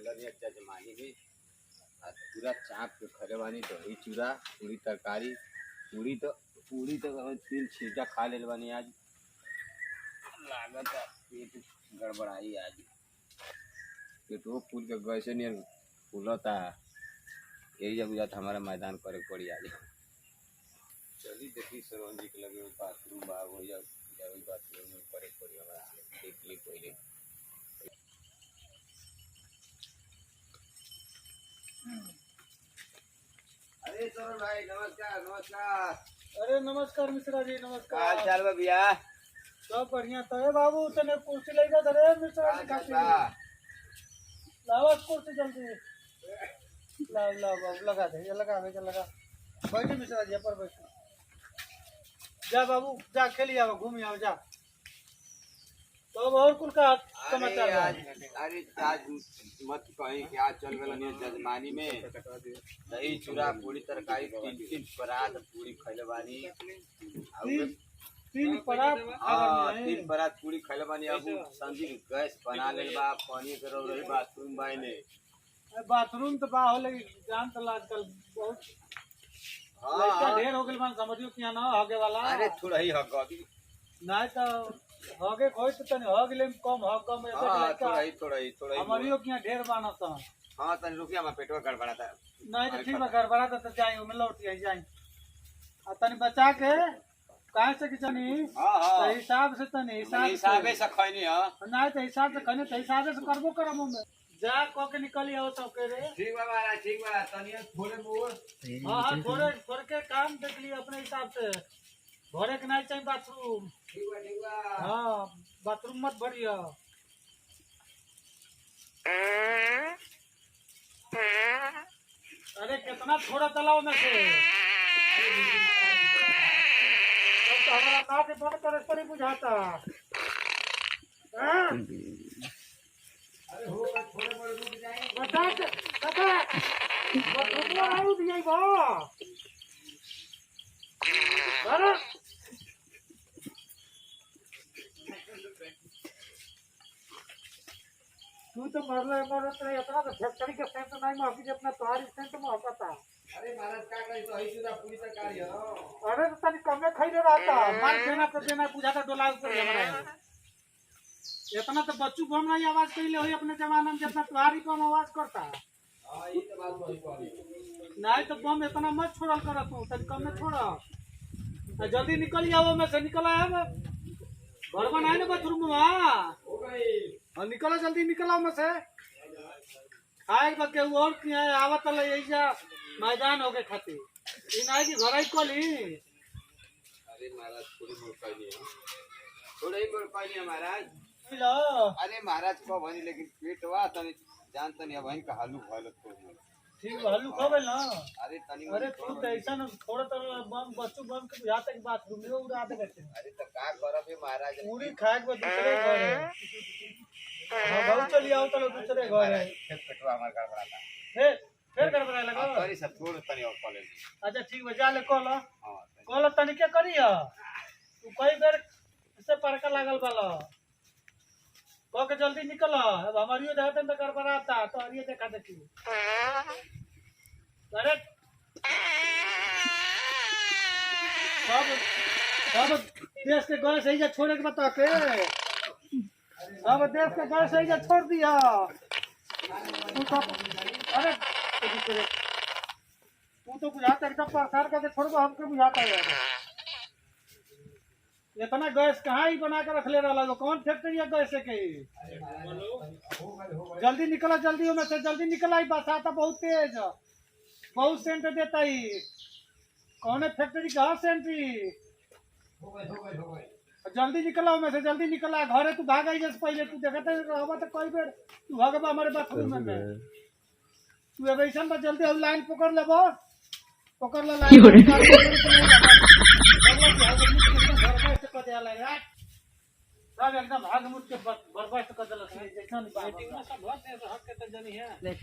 जमानी में पूरा चाप के खले बानी दही चूड़ा पूरी तरकारी पूरी तो 3 छींटा खा ले बानी आज। लागत पेट गड़बड़ाई आज, पेटो फूल के गैसे नहीं फूलता। यही जब जाता हमारा मैदान करे पड़ी आज। चली देखी सरवन जी के लगे बाथरूम बाग हो जा बाथरूम में करे पड़ी हमारा देख ली पहले। अरे सरवन भाई नमस्कार। नमस्कार। अरे नमस्कार मिश्रा जी, नमस्कार। हाल चाल बा भैया? सब बढ़िया तो है बाबू, तने कुर्सी लेके धरे मिश्रा जी खाती लावा कुर्सी जल्दी ला बाबू लगा दे, ये लगा बैठे मिश्रा जी पर बैठो। जा बाबू जा खेली आओ घूमी आओ जा। तो अब और कुल का समाचार अरे आज मत कहीं कि आज चल गए जजमानी में दही चूड़ा पूरी तरकारी 3 परात पूरी खैले बानी। 3 परात 3 परात पूरी खैले बानी। अब संजीव गैस बना ले बा, पानी के रही बाथरूम बाई ने। बाथरूम तो बा हो लगी जान तो आजकल बहुत लड़का ढेर हो गइल बा, समझियो कि ना होगे वाला। अरे थोड़ा ही हक अभी नहीं तो होगे कोई तो तने हो गेले कम हक कम थोड़ा ही हमारियो कि ढेर बाना तो। हां तने रुकिया मैं पेटवा गड़बड़ा था। नहीं तो ठीक बा गड़बड़ा तो जाई में लौट आई जाई आ तनी बचा के काहे से कि तनी तो हिसाब से तनी हिसाबे से खैनी हां नहीं तो हिसाब से खने तो हिसाब से करबो करम में जा क के निकली आओ सब के रे। ठीक बा महाराज ठीक बा। तनी थोड़े मोर हां थोड़े के काम देख ली अपने हिसाब से। भरे के नहीं चाहिए बाथरूम। ठीक बा हाँ बाथरूम मत भरियो। अरे कितना थोड़ा तालाब में से तो हमारा नाक बंद करे पड़ी बुझाता। अरे हो थोड़े बड़े रुक जाए बता बाथरूम में आऊ दिए बा। अरे तू तो मरले तेरे इतना तो फैक्ट्री के सेंट नहीं महकी अपना तुम्हारी सेंट महकता। अरे महाराज का करी तो चूड़ा पूरी तरकारी हो। अरे तो तनी कम में खाई दे रहा था मार देना तो देना बुझाता डोला ऊपर हमारा। इतना तो बच्चू को हम नहीं आवाज कइले होई अपने जमाना में जितना तुम्हारी कम आवाज करता। हां ये तो बात वही करी। नहीं तो बम इतना मत छोड़ल कर तू तनी कम में छोड़ जल्दी निकल आओ में से निकल आए घर में नहीं ना बाथरूम में हो गई। और निकलो जल्दी निकलो में से खाए बके और की है आवत ल यही मैदान हो गए खाती इन आई की घर आई कोली। अरे महाराज थोड़ी मोर पानी है थोड़ा ही मोर पानी है महाराज। लो अरे महाराज को भनी लेकिन पेटवा तनी जान तनी अब का हालू भलत तो ठीक हल्लू खबे ना। अरे तनी अरे तू तो ऐसा न थोड़ा तो बम बच्चू बम के बुझाते कि बाथरूम में उड़ा दे करते। अरे तो का करब हे महाराज पूरी खाए के दूसरे घर है। हां बहुत चली आओ तो दूसरे घर है। फिर पेटवा हमार गड़बड़ा था फिर गड़बड़ा लगा करी सब थोड़ तनी और कॉलेज। अच्छा ठीक बजा ले कॉल हां कॉल तनी के करिया तू कई बेर से परका लागल बाला को के जल्दी निकल। अब हमारियो जाते तो गड़बड़ाता तो हरियो देखा देखी। अरे सब देश के गैस सही छोड़े के बता के सब देश के गैस सही छोड़ दिया तू तो। अरे तू तो बुझाता एकदम प्रसार करके छोड़बो हमके बुझाता है। इतना गैस कहाँ ही बना कर रख ले रहा है कौन फैक्ट्री है गैस के। जल्दी निकला जल्दी में से जल्दी निकला ही बरसात बहुत तेज बहुत सेंट देता ही कौन फैक्ट्री कहाँ सेंट्री। जल्दी निकला में से जल्दी निकला घरे तू भाग आई जैसे पहले तू देखते रहबा तो कई बेर तू भागबा हमारे बाथरूम में तू अब ऐसा बा जल्दी अब लाइन पकड़ ले पकड़ ले लाइन सब एकदम भाग मुट के बर्बाद कर देलक जैसा नहीं